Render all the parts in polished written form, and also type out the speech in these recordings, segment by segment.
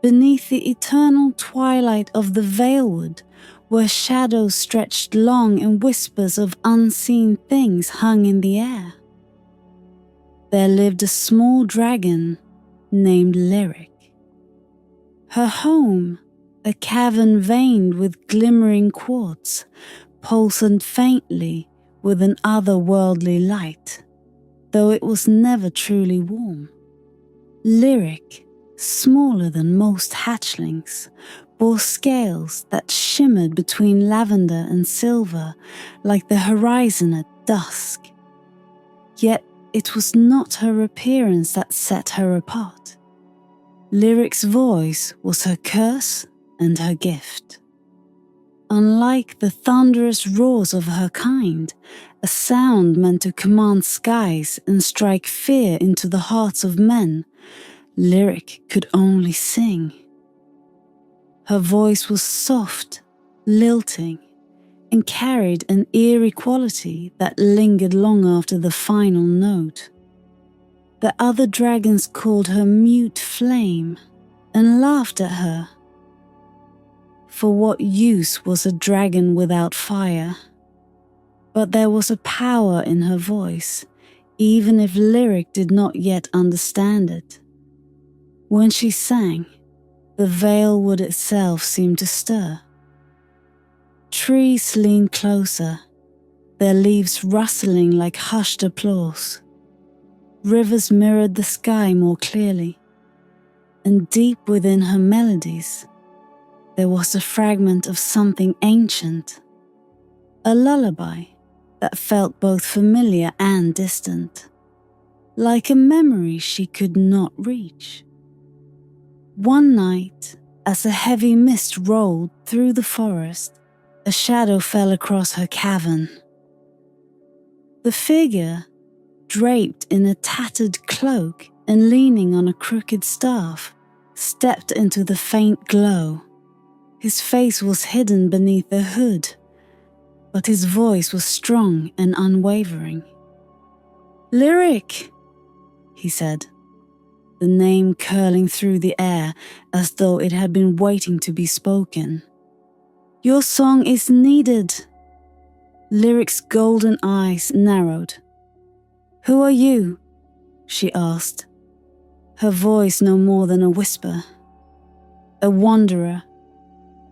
beneath the eternal twilight of the Veilwood, where shadows stretched long and whispers of unseen things hung in the air, there lived a small dragon named Lyric. Her home, a cavern veined with glimmering quartz, pulsed faintly with an otherworldly light, though it was never truly warm. Lyric, smaller than most hatchlings, bore scales that shimmered between lavender and silver like the horizon at dusk. Yet it was not her appearance that set her apart. Lyric's voice was her curse and her gift. Unlike the thunderous roars of her kind, a sound meant to command skies and strike fear into the hearts of men, Lyric could only sing. Her voice was soft, lilting, and carried an eerie quality that lingered long after the final note. The other dragons called her Mute Flame and laughed at her. For what use was a dragon without fire? But there was a power in her voice, even if Lyric did not yet understand it. When she sang, the Veilwood itself seemed to stir. Trees leaned closer, their leaves rustling like hushed applause. Rivers mirrored the sky more clearly, and deep within her melodies, there was a fragment of something ancient, a lullaby that felt both familiar and distant, like a memory she could not reach. One night, as a heavy mist rolled through the forest, a shadow fell across her cavern. The figure, draped in a tattered cloak and leaning on a crooked staff, stepped into the faint glow. His face was hidden beneath a hood, but his voice was strong and unwavering. "Lyric," he said, the name curling through the air as though it had been waiting to be spoken. "Your song is needed." Lyric's golden eyes narrowed. "Who are you?" she asked, her voice no more than a whisper. "A wanderer,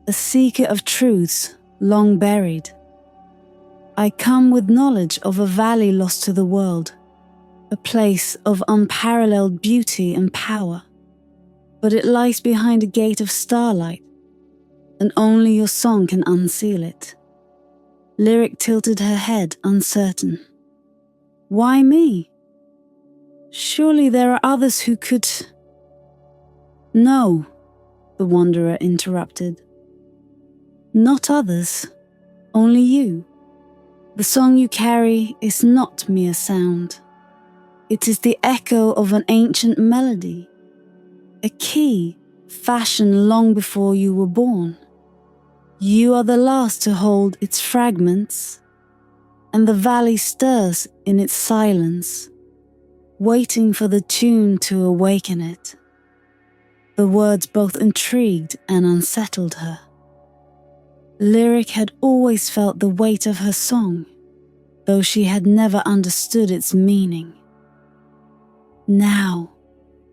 a seeker of truths long buried. I come with knowledge of a valley lost to the world, a place of unparalleled beauty and power, but it lies behind a gate of starlight, and only your song can unseal it." Lyric tilted her head, uncertain. "Why me? Surely there are others who could—" "No," the wanderer interrupted. "Not others, only you. The song you carry is not mere sound. It is the echo of an ancient melody, a key fashioned long before you were born. You are the last to hold its fragments, and the valley stirs in its silence, waiting for the tune to awaken it." The words both intrigued and unsettled her. Lyric had always felt the weight of her song, though she had never understood its meaning. Now,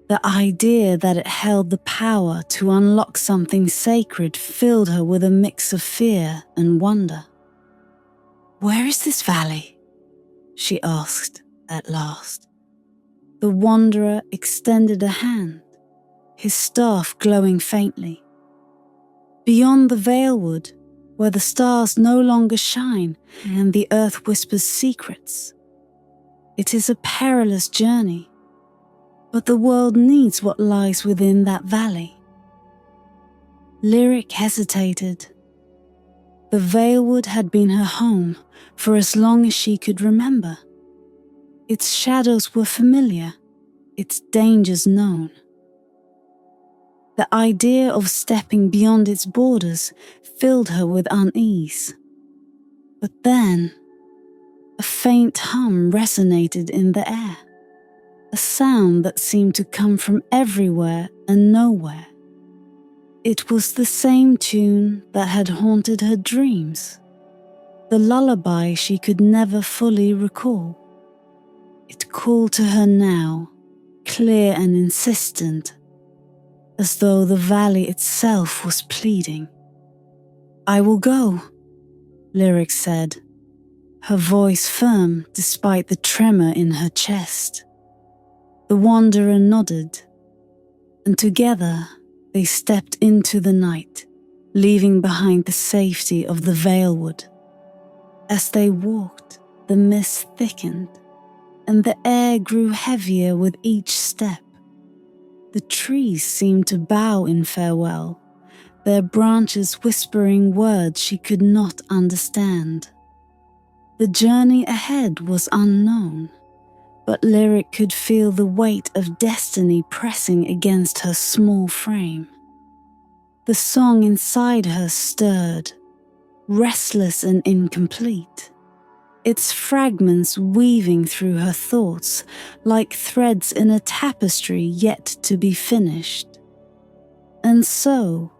the idea that it held the power to unlock something sacred filled her with a mix of fear and wonder. "Where is this valley?" she asked at last. The wanderer extended a hand, his staff glowing faintly. "Beyond the Veilwood, where the stars no longer shine and the earth whispers secrets. It is a perilous journey, but the world needs what lies within that valley." Lyric hesitated. The Veilwood had been her home for as long as she could remember. Its shadows were familiar, its dangers known. The idea of stepping beyond its borders filled her with unease. But then, a faint hum resonated in the air, a sound that seemed to come from everywhere and nowhere. It was the same tune that had haunted her dreams, the lullaby she could never fully recall. It called to her now, clear and insistent, as though the valley itself was pleading. "I will go," Lyric said, her voice firm despite the tremor in her chest. The wanderer nodded, and together they stepped into the night, leaving behind the safety of the Veilwood. As they walked, the mist thickened, and the air grew heavier with each step. The trees seemed to bow in farewell, their branches whispering words she could not understand. The journey ahead was unknown, but Lyric could feel the weight of destiny pressing against her small frame. The song inside her stirred, restless and incomplete, its fragments weaving through her thoughts like threads in a tapestry yet to be finished. And so,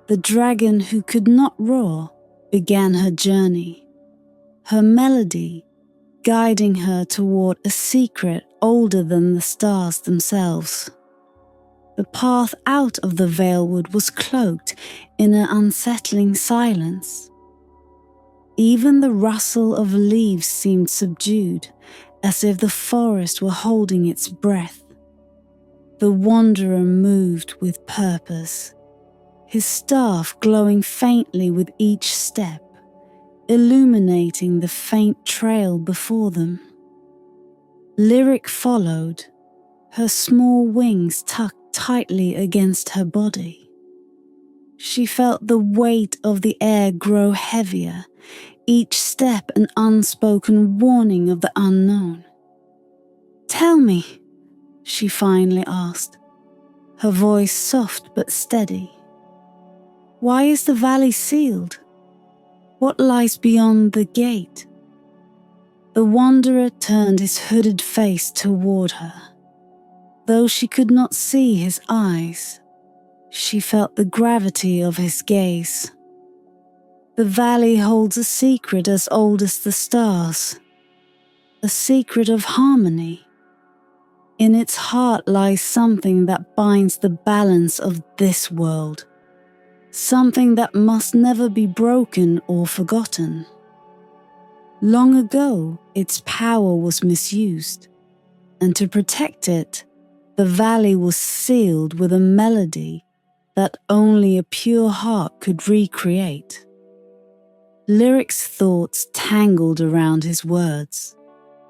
the dragon who could not roar began her journey, her melody guiding her toward a secret older than the stars themselves. The path out of the Veilwood was cloaked in an unsettling silence. Even the rustle of leaves seemed subdued, as if the forest were holding its breath. The wanderer moved with purpose, his staff glowing faintly with each step, illuminating the faint trail before them. Lyric followed, her small wings tucked tightly against her body. She felt the weight of the air grow heavier, each step an unspoken warning of the unknown. "Tell me," she finally asked, her voice soft but steady. "Why is the valley sealed? What lies beyond the gate?" The wanderer turned his hooded face toward her. Though she could not see his eyes, she felt the gravity of his gaze. The valley holds a secret as old as the stars, a secret of harmony. In its heart lies something that binds the balance of this world, something that must never be broken or forgotten. Long ago, its power was misused, and to protect it, the valley was sealed with a melody that only a pure heart could recreate. Lyric's thoughts tangled around his words.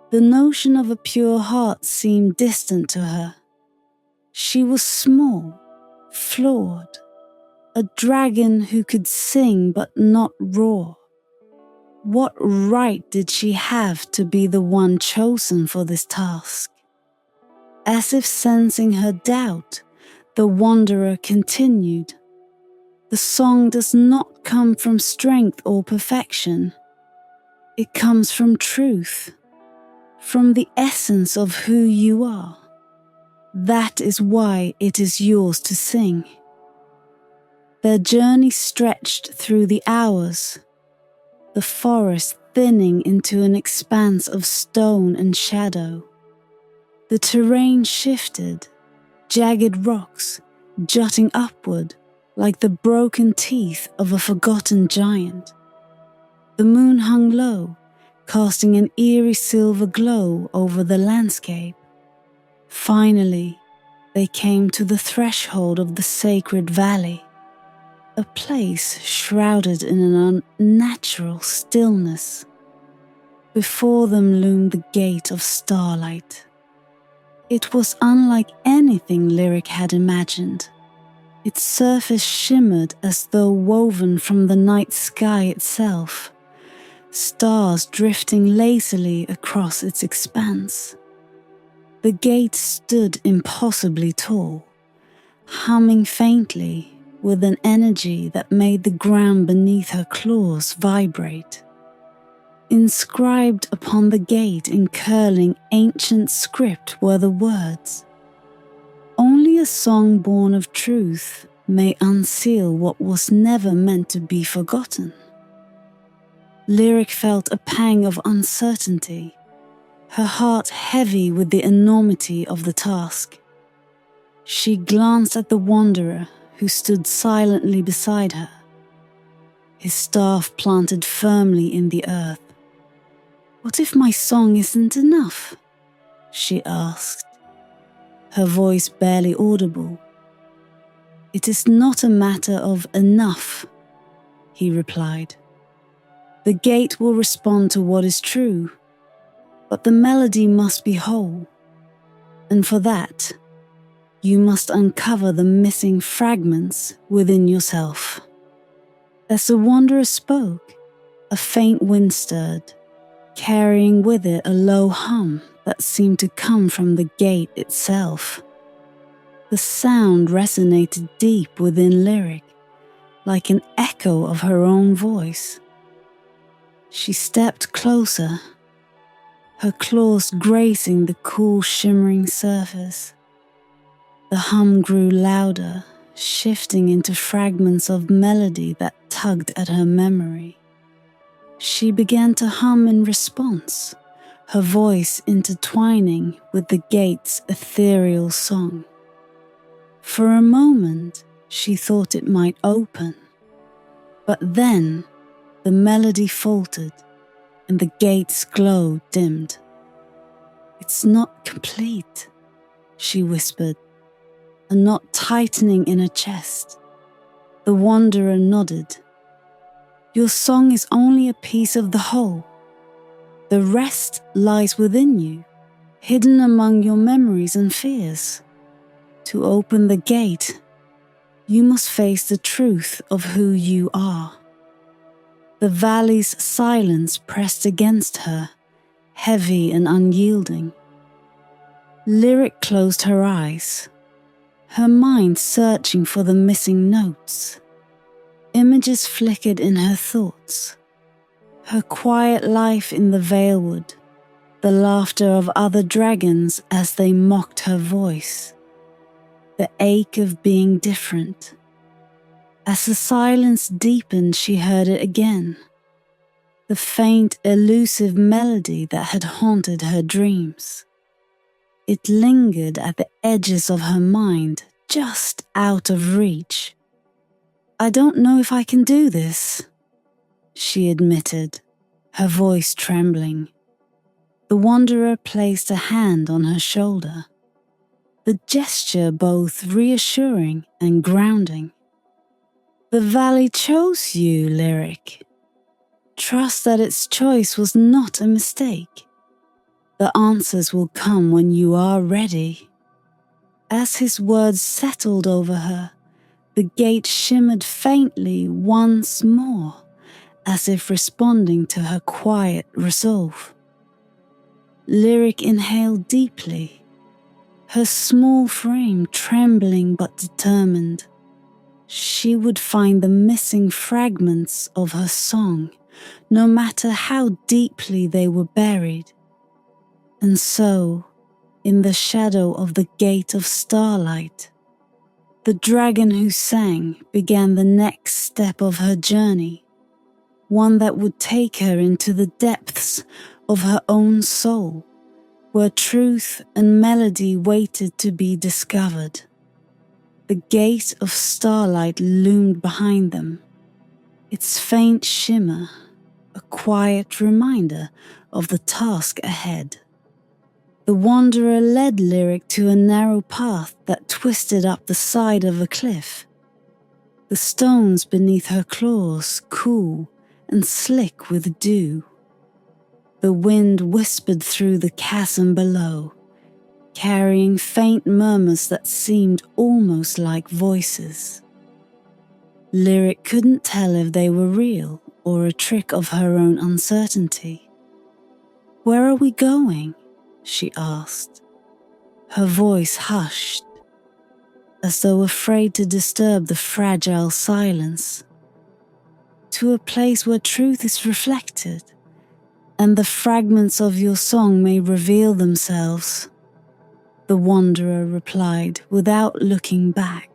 The notion of a pure heart seemed distant to her. She was small, flawed, a dragon who could sing but not roar. What right did she have to be the one chosen for this task? As if sensing her doubt, the wanderer continued. The song does not come from strength or perfection. It comes from truth, from the essence of who you are. That is why it is yours to sing. Their journey stretched through the hours, the forest thinning into an expanse of stone and shadow. The terrain shifted, jagged rocks jutting upward like the broken teeth of a forgotten giant. The moon hung low, casting an eerie silver glow over the landscape. Finally, they came to the threshold of the sacred valley, a place shrouded in an unnatural stillness. Before them loomed the gate of starlight. It was unlike anything Lyric had imagined. Its surface shimmered as though woven from the night sky itself, stars drifting lazily across its expanse. The gate stood impossibly tall, humming faintly with an energy that made the ground beneath her claws vibrate. Inscribed upon the gate in curling ancient script were the words, "Only a song born of truth may unseal what was never meant to be forgotten. Lyric felt a pang of uncertainty, her heart heavy with the enormity of the task. She glanced at the wanderer who stood silently beside her, his staff planted firmly in the earth. "What if my song isn't enough?" she asked, her voice barely audible. "It is not a matter of enough," he replied. "The gate will respond to what is true, but the melody must be whole, and for that, you must uncover the missing fragments within yourself." As the wanderer spoke, a faint wind stirred, carrying with it a low hum that seemed to come from the gate itself. The sound resonated deep within Lyric, like an echo of her own voice. She stepped closer, her claws grazing the cool, shimmering surface. The hum grew louder, shifting into fragments of melody that tugged at her memory. She began to hum in response, her voice intertwining with the gate's ethereal song. For a moment, she thought it might open, but then the melody faltered and the gate's glow dimmed. "It's not complete," she whispered, a knot tightening in her chest. The wanderer nodded. "Your song is only a piece of the whole. The rest lies within you, hidden among your memories and fears. To open the gate, you must face the truth of who you are." The valley's silence pressed against her, heavy and unyielding. Lyric closed her eyes, her mind searching for the missing notes. Images flickered in her thoughts. Her quiet life in the Veilwood, the laughter of other dragons as they mocked her voice, the ache of being different. As the silence deepened, she heard it again, the faint, elusive melody that had haunted her dreams. It lingered at the edges of her mind, just out of reach. "I don't know if I can do this," she admitted, her voice trembling. The wanderer placed a hand on her shoulder, the gesture both reassuring and grounding. "The valley chose you, Lyric. Trust that its choice was not a mistake. The answers will come when you are ready." As his words settled over her, the gate shimmered faintly once more, as if responding to her quiet resolve. Lyric inhaled deeply, her small frame trembling but determined. She would find the missing fragments of her song, no matter how deeply they were buried. And so, in the shadow of the gate of starlight, the dragon who sang began the next step of her journey, one that would take her into the depths of her own soul, where truth and melody waited to be discovered. The gate of starlight loomed behind them, its faint shimmer a quiet reminder of the task ahead. The wanderer led Lyric to a narrow path that twisted up the side of a cliff, the stones beneath her claws cool and slick with dew. The wind whispered through the chasm below, carrying faint murmurs that seemed almost like voices. Lyric couldn't tell if they were real or a trick of her own uncertainty. "Where are we going?" she asked, her voice hushed, as though afraid to disturb the fragile silence. "To a place where truth is reflected, and the fragments of your song may reveal themselves," the wanderer replied without looking back.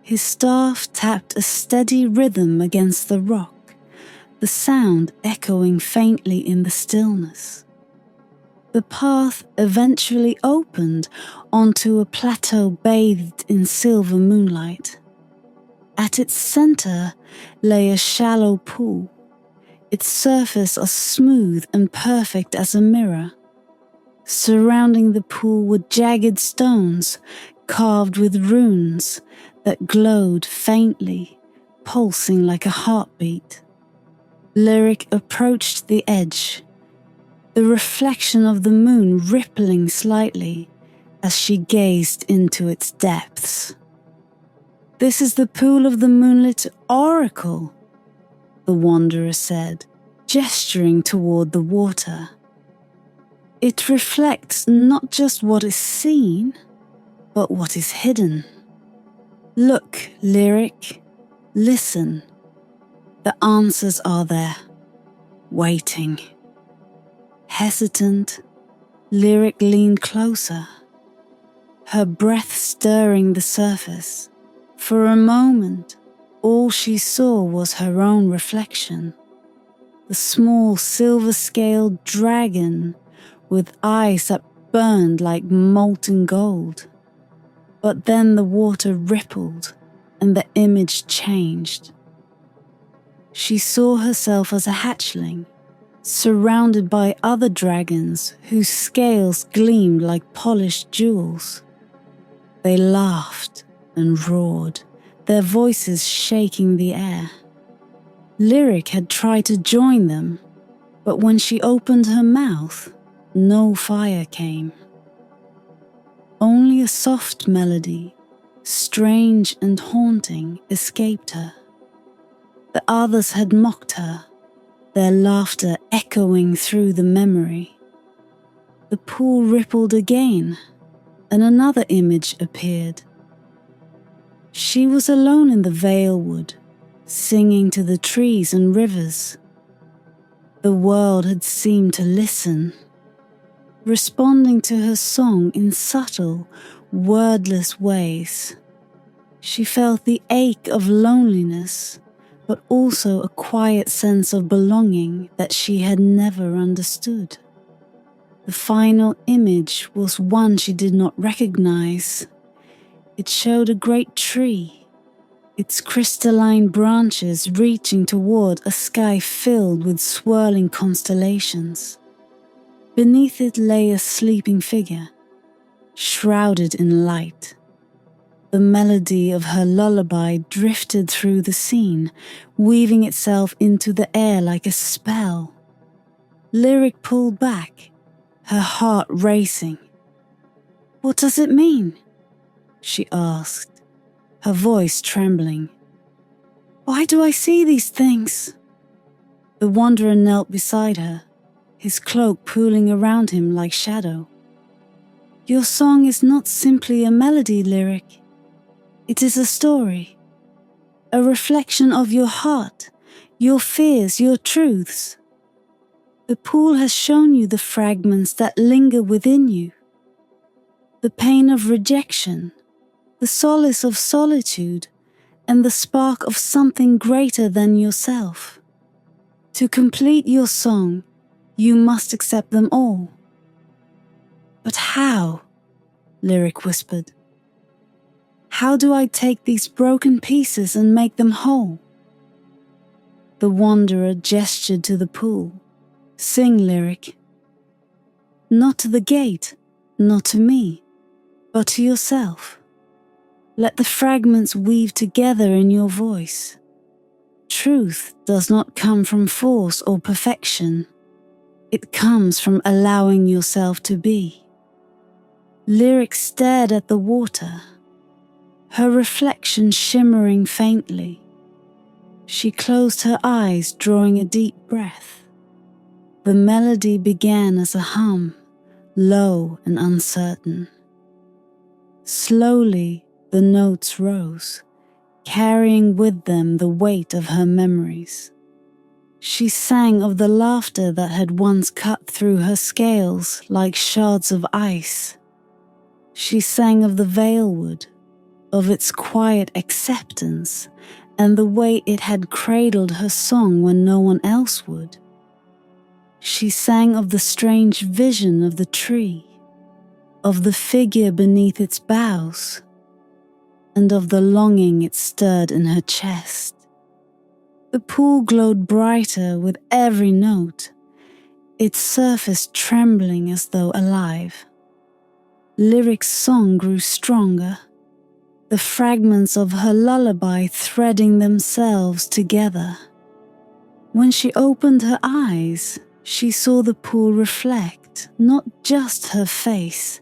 His staff tapped a steady rhythm against the rock, the sound echoing faintly in the stillness. The path eventually opened onto a plateau bathed in silver moonlight. At its center lay a shallow pool, its surface as smooth and perfect as a mirror. Surrounding the pool were jagged stones carved with runes that glowed faintly, pulsing like a heartbeat. Lyric approached the edge, the reflection of the moon rippling slightly as she gazed into its depths. "This is the pool of the moonlit oracle," the wanderer said, gesturing toward the water. "It reflects not just what is seen, but what is hidden. Look, Lyric, listen. The answers are there, waiting." Hesitant, Lyric leaned closer, her breath stirring the surface. For a moment, all she saw was her own reflection, the small silver-scaled dragon with eyes that burned like molten gold. But then the water rippled and the image changed. She saw herself as a hatchling, surrounded by other dragons whose scales gleamed like polished jewels. They laughed and roared, their voices shaking the air. Lyric had tried to join them, but when she opened her mouth, no fire came. Only a soft melody, strange and haunting, escaped her. The others had mocked her, their laughter echoing through the memory. The pool rippled again, and another image appeared. She was alone in the Veilwood, singing to the trees and rivers. The world had seemed to listen, responding to her song in subtle, wordless ways. She felt the ache of loneliness, but also a quiet sense of belonging that she had never understood. The final image was one she did not recognize. It showed a great tree, its crystalline branches reaching toward a sky filled with swirling constellations. Beneath it lay a sleeping figure, shrouded in light. The melody of her lullaby drifted through the scene, weaving itself into the air like a spell. Lyric pulled back, her heart racing. "What does it mean?" she asked, her voice trembling. "Why do I see these things?" The wanderer knelt beside her, his cloak pooling around him like shadow. "Your song is not simply a melody, Lyric. It is a story, a reflection of your heart, your fears, your truths. The pool has shown you the fragments that linger within you. The pain of rejection, the solace of solitude, and the spark of something greater than yourself. To complete your song, you must accept them all." "But how?" Lyric whispered. "How do I take these broken pieces and make them whole?" The wanderer gestured to the pool. "Sing, Lyric. Not to the gate, not to me, but to yourself. Let the fragments weave together in your voice. Truth does not come from force or perfection. It comes from allowing yourself to be." Lyric stared at the water, her reflection shimmering faintly. She closed her eyes, drawing a deep breath. The melody began as a hum, low and uncertain. Slowly, the notes rose, carrying with them the weight of her memories. She sang of the laughter that had once cut through her scales like shards of ice. She sang of the Veilwood, of its quiet acceptance and the way it had cradled her song when no one else would. She sang of the strange vision of the tree, of the figure beneath its boughs, and of the longing it stirred in her chest. The pool glowed brighter with every note, its surface trembling as though alive. Lyric's song grew stronger, the fragments of her lullaby threading themselves together. When she opened her eyes, she saw the pool reflect not just her face,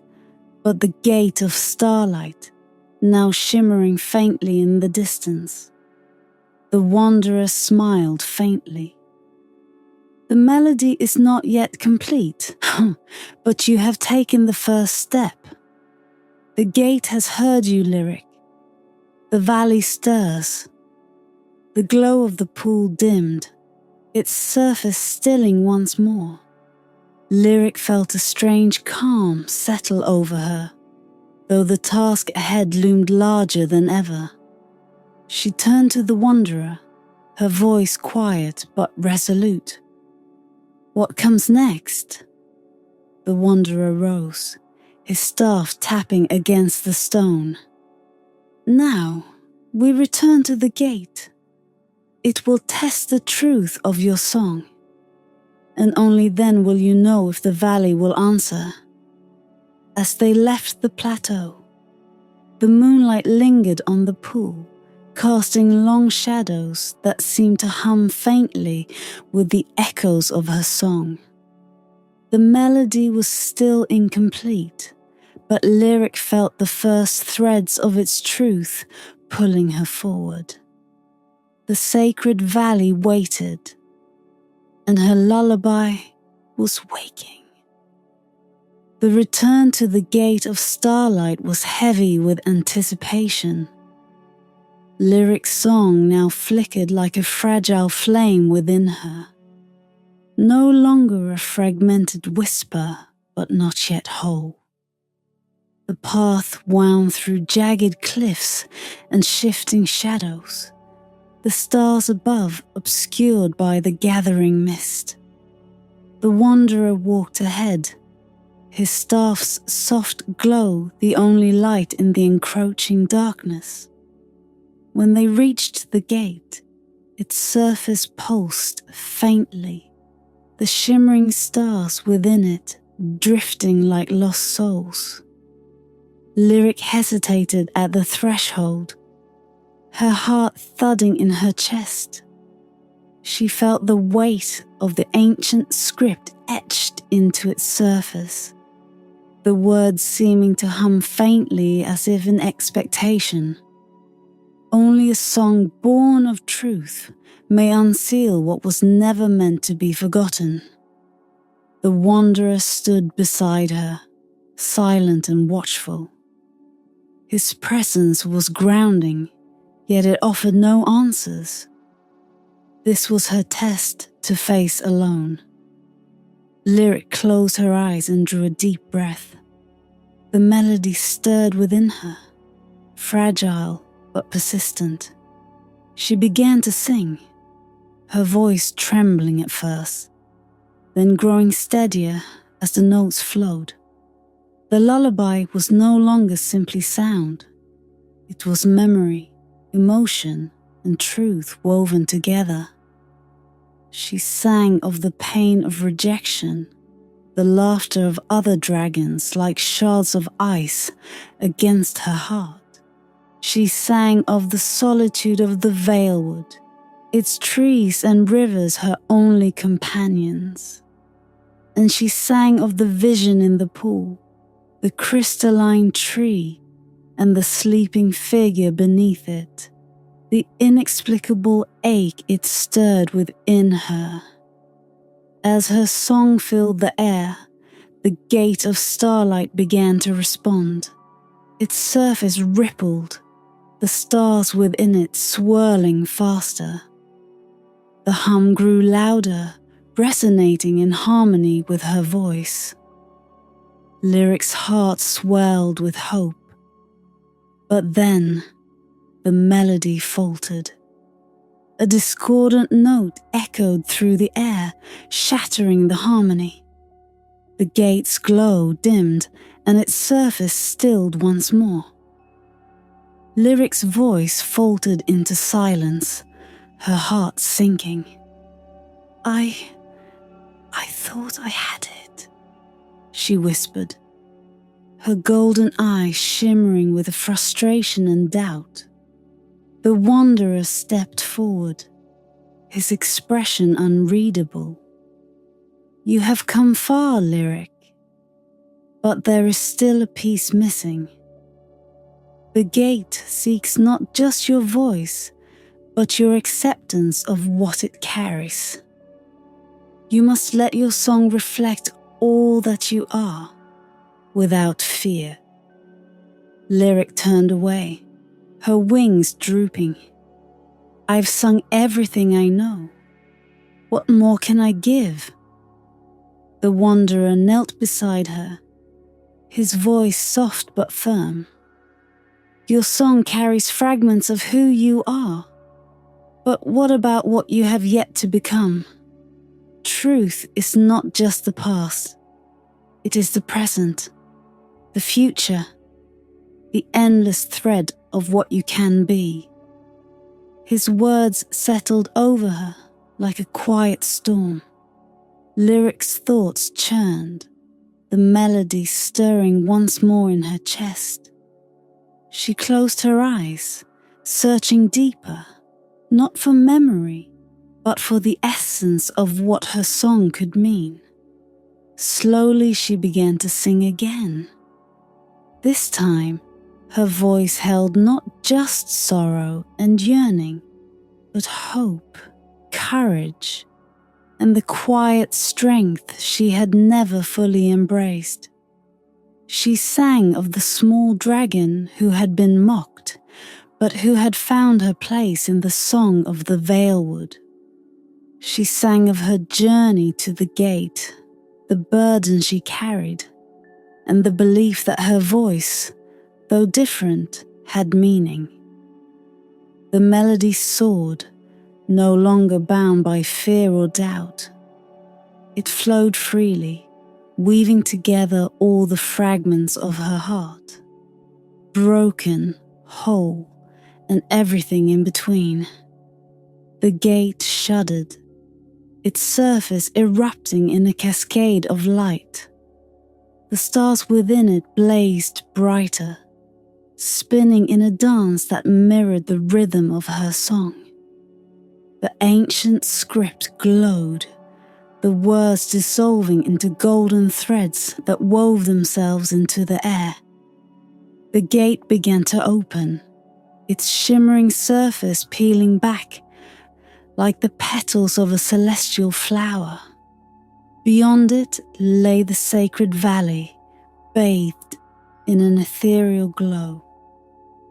but the gate of starlight, now shimmering faintly in the distance. The wanderer smiled faintly. The melody is not yet complete, but you have taken the first step. The gate has heard you, Lyric. The valley stirs. The glow of the pool dimmed, its surface stilling once more. Lyric felt a strange calm settle over her, though the task ahead loomed larger than ever. She turned to the wanderer, her voice quiet but resolute. "What comes next?" The wanderer rose, his staff tapping against the stone. "Now, we return to the gate. It will test the truth of your song, and only then will you know if the valley will answer." As they left the plateau, the moonlight lingered on the pool, casting long shadows that seemed to hum faintly with the echoes of her song. The melody was still incomplete, but Lyric felt the first threads of its truth pulling her forward. The sacred valley waited, and her lullaby was waking. The return to the gate of starlight was heavy with anticipation. Lyric's song now flickered like a fragile flame within her, no longer a fragmented whisper, but not yet whole. The path wound through jagged cliffs and shifting shadows, the stars above obscured by the gathering mist. The wanderer walked ahead, his staff's soft glow the only light in the encroaching darkness. When they reached the gate, its surface pulsed faintly, the shimmering stars within it drifting like lost souls. Lyric hesitated at the threshold, her heart thudding in her chest. She felt the weight of the ancient script etched into its surface, the words seeming to hum faintly as if in expectation. Only a song born of truth may unseal what was never meant to be forgotten. The wanderer stood beside her, silent and watchful. His presence was grounding, yet it offered no answers. This was her test to face alone. Lyric closed her eyes and drew a deep breath. The melody stirred within her, fragile but persistent. She began to sing, her voice trembling at first, then growing steadier as the notes flowed. The lullaby was no longer simply sound. It was memory, emotion, and truth woven together. She sang of the pain of rejection, the laughter of other dragons like shards of ice against her heart. She sang of the solitude of the Veilwood, its trees and rivers her only companions. And she sang of the vision in the pool, the crystalline tree, and the sleeping figure beneath it, the inexplicable ache it stirred within her. As her song filled the air, the gate of starlight began to respond. Its surface rippled, the stars within it swirling faster. The hum grew louder, resonating in harmony with her voice. Lyric's heart swelled with hope, But then the melody faltered. A discordant note echoed through the air, shattering the harmony. The gate's glow dimmed, and its surface stilled once more. Lyric's voice faltered into silence, her heart sinking. I thought I had it, she whispered, her golden eyes shimmering with frustration and doubt. The wanderer stepped forward, his expression unreadable. You have come far, Lyric, but there is still a piece missing. The gate seeks not just your voice, but your acceptance of what it carries. You must let your song reflect all that you are, without fear. Lyric turned away, her wings drooping. I've sung everything I know. What more can I give? The wanderer knelt beside her, his voice soft but firm. Your song carries fragments of who you are. But what about what you have yet to become? Truth is not just the past. It is the present, the future, the endless thread of what you can be. His words settled over her like a quiet storm. Lyric's thoughts churned, the melody stirring once more in her chest. She closed her eyes, searching deeper, not for memory, but for the essence of what her song could mean. Slowly she began to sing again. This time, her voice held not just sorrow and yearning, but hope, courage, and the quiet strength she had never fully embraced. She sang of the small dragon who had been mocked, but who had found her place in the song of the Veilwood. She sang of her journey to the gate, the burden she carried, and the belief that her voice, though different, had meaning. The melody soared, no longer bound by fear or doubt. It flowed freely, weaving together all the fragments of her heart, broken, whole, and everything in between. The gate shuddered, its surface erupting in a cascade of light. The stars within it blazed brighter, spinning in a dance that mirrored the rhythm of her song. The ancient script glowed, the words dissolving into golden threads that wove themselves into the air. The gate began to open, its shimmering surface peeling back like the petals of a celestial flower. Beyond it lay the sacred valley, bathed in an ethereal glow.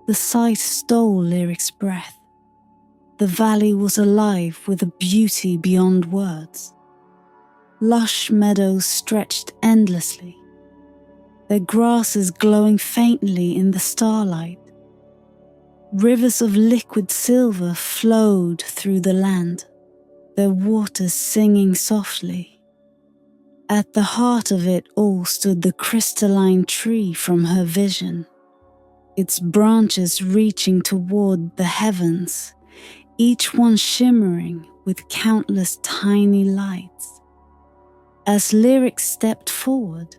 The sight stole Lyric's breath. The valley was alive with a beauty beyond words. Lush meadows stretched endlessly, their grasses glowing faintly in the starlight. Rivers of liquid silver flowed through the land, their waters singing softly. At the heart of it all stood the crystalline tree from her vision, its branches reaching toward the heavens, each one shimmering with countless tiny lights. As Lyric stepped forward,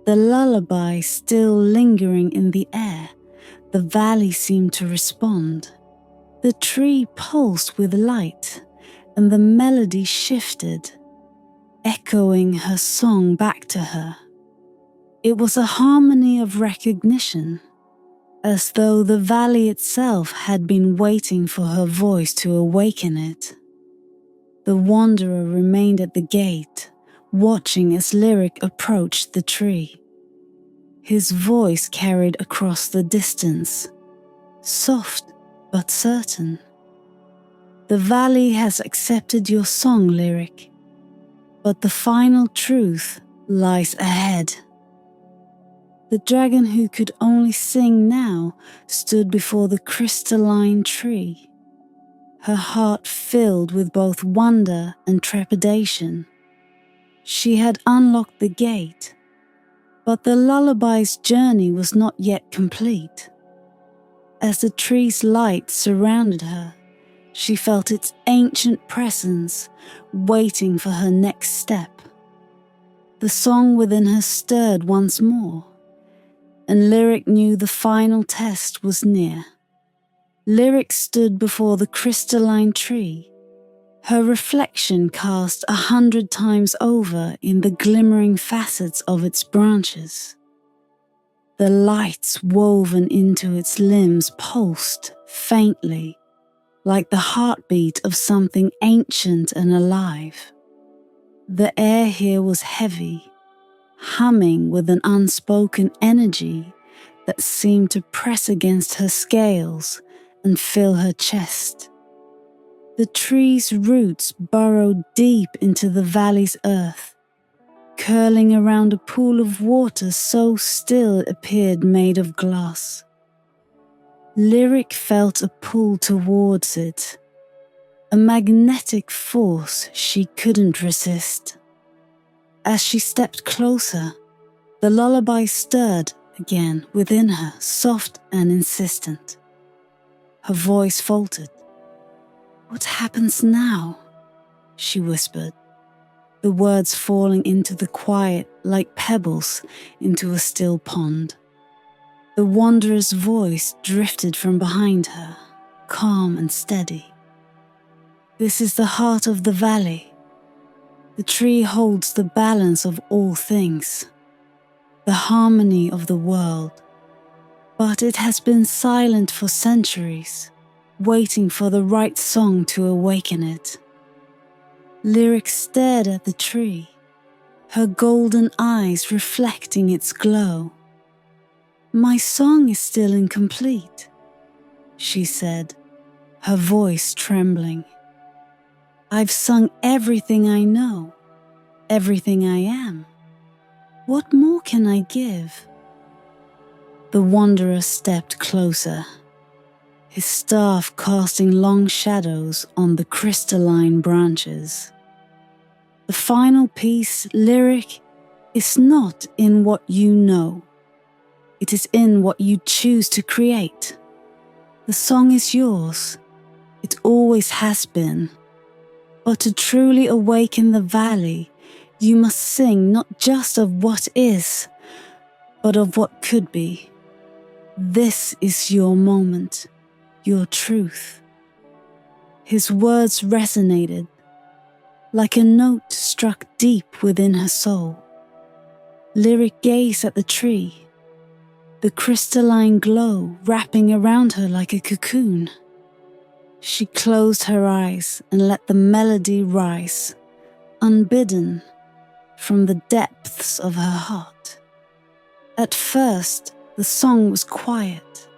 the lullaby still lingering in the air, the valley seemed to respond. The tree pulsed with light, and the melody shifted, echoing her song back to her. It was a harmony of recognition, as though the valley itself had been waiting for her voice to awaken it. The wanderer remained at the gate, watching as Lyric approached the tree. His voice carried across the distance, soft but certain. The valley has accepted your song, Lyric, but the final truth lies ahead. The dragon who could only sing now stood before the crystalline tree, her heart filled with both wonder and trepidation. She had unlocked the gate, but the lullaby's journey was not yet complete. As the tree's light surrounded her, she felt its ancient presence waiting for her next step. The song within her stirred once more, and Lyric knew the final test was near. Lyric stood before the crystalline tree, her reflection cast 100 times over in the glimmering facets of its branches. The lights woven into its limbs pulsed faintly, like the heartbeat of something ancient and alive. The air here was heavy, humming with an unspoken energy that seemed to press against her scales and fill her chest. The tree's roots burrowed deep into the valley's earth, curling around a pool of water so still it appeared made of glass. Lyric felt a pull towards it, a magnetic force she couldn't resist. As she stepped closer, the lullaby stirred again within her, soft and insistent. Her voice faltered. "What happens now?" she whispered, the words falling into the quiet like pebbles into a still pond. The wanderer's voice drifted from behind her, calm and steady. "This is the heart of the valley. The tree holds the balance of all things, the harmony of the world. But it has been silent for centuries, waiting for the right song to awaken it." Lyric stared at the tree, her golden eyes reflecting its glow. "My song is still incomplete," she said, her voice trembling. "I've sung everything I know, everything I am. What more can I give?" The wanderer stepped closer, his staff casting long shadows on the crystalline branches. "The final piece, Lyric, is not in what you know. It is in what you choose to create. The song is yours. It always has been. But to truly awaken the valley, you must sing not just of what is, but of what could be. This is your moment, your truth." His words resonated, like a note struck deep within her soul. Lyric gazed at the tree, the crystalline glow wrapping around her like a cocoon. She closed her eyes and let the melody rise, unbidden, from the depths of her heart. At first, the song was quiet,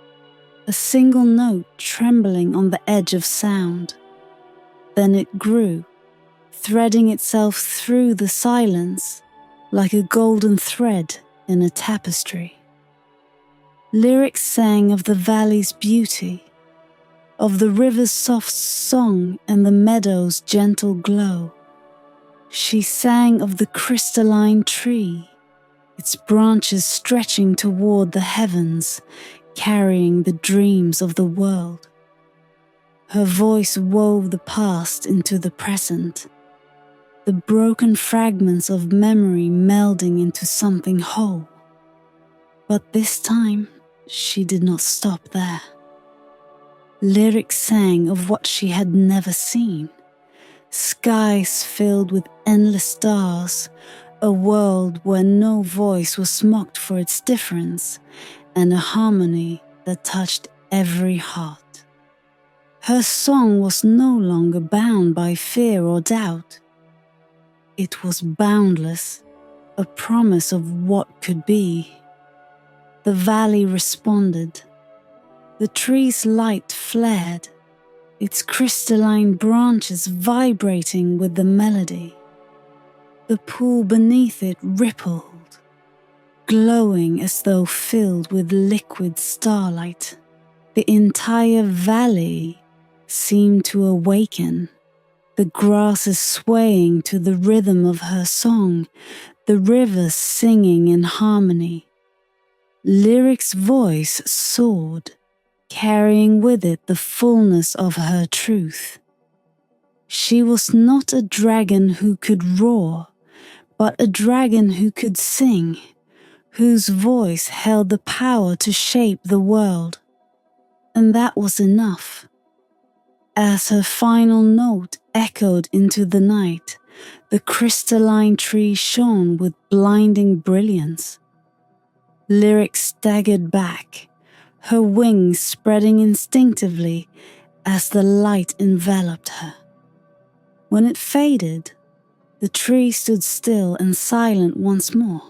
a single note trembling on the edge of sound. Then it grew, threading itself through the silence like a golden thread in a tapestry. Lyric sang of the valley's beauty, of the river's soft song and the meadow's gentle glow. She sang of the crystalline tree, its branches stretching toward the heavens, carrying the dreams of the world. Her voice wove the past into the present, the broken fragments of memory melding into something whole. But this time, she did not stop there. Lyric sang of what she had never seen, skies filled with endless stars, a world where no voice was mocked for its difference, and a harmony that touched every heart. Her song was no longer bound by fear or doubt. It was boundless, a promise of what could be. The valley responded. The tree's light flared, its crystalline branches vibrating with the melody. The pool beneath it rippled, glowing as though filled with liquid starlight. The entire valley seemed to awaken. The grasses swaying to the rhythm of her song, the river singing in harmony. Lyric's voice soared, carrying with it the fullness of her truth. She was not a dragon who could roar, but a dragon who could sing, whose voice held the power to shape the world. And that was enough. As her final note echoed into the night, the crystalline tree shone with blinding brilliance. Lyric staggered back, her wings spreading instinctively as the light enveloped her. When it faded, the tree stood still and silent once more.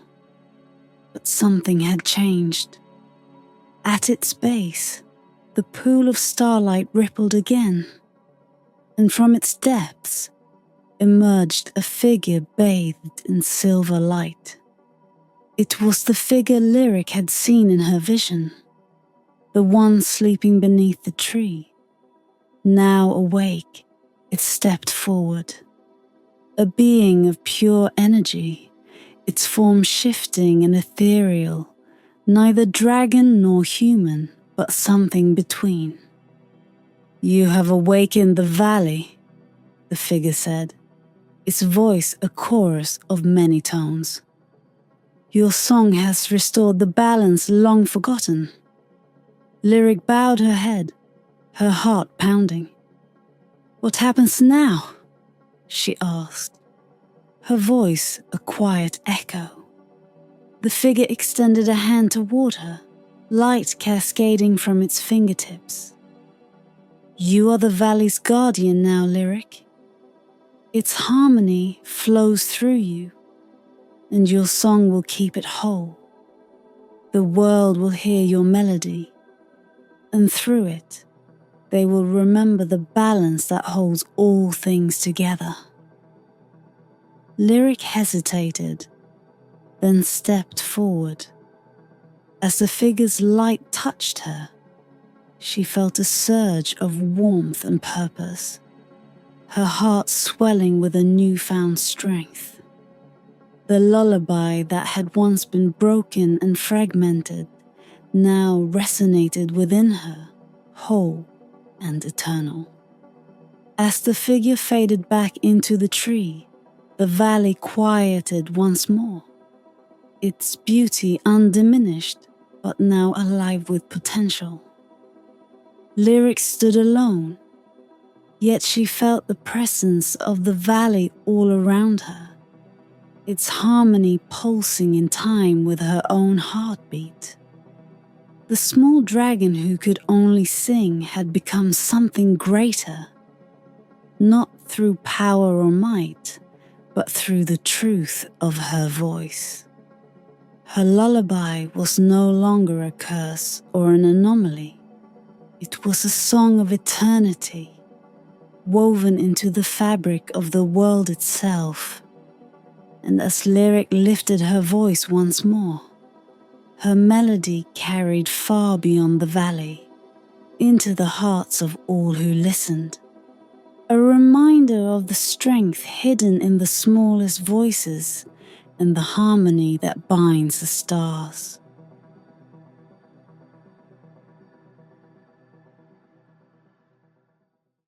But something had changed. At its base, the pool of starlight rippled again, and from its depths emerged a figure bathed in silver light. It was the figure Lyric had seen in her vision, the one sleeping beneath the tree. Now awake, it stepped forward, a being of pure energy, its form shifting and ethereal, neither dragon nor human, but something between. "You have awakened the valley," the figure said, its voice a chorus of many tones. "Your song has restored the balance long forgotten." Lyric bowed her head, her heart pounding. "What happens now?" she asked, her voice a quiet echo. The figure extended a hand toward her, light cascading from its fingertips. "You are the valley's guardian now, Lyric. Its harmony flows through you, and your song will keep it whole. The world will hear your melody, and through it, they will remember the balance that holds all things together." Lyric hesitated, then stepped forward. As the figure's light touched her, she felt a surge of warmth and purpose, her heart swelling with a newfound strength. The lullaby that had once been broken and fragmented now resonated within her, whole and eternal. As the figure faded back into the tree, the valley quieted once more, its beauty undiminished, but now alive with potential. Lyric stood alone, yet she felt the presence of the valley all around her, its harmony pulsing in time with her own heartbeat. The small dragon who could only sing had become something greater, not through power or might, but through the truth of her voice. Her lullaby was no longer a curse or an anomaly. It was a song of eternity, woven into the fabric of the world itself. And as Lyric lifted her voice once more, her melody carried far beyond the valley, into the hearts of all who listened. A reminder of the strength hidden in the smallest voices and the harmony that binds the stars.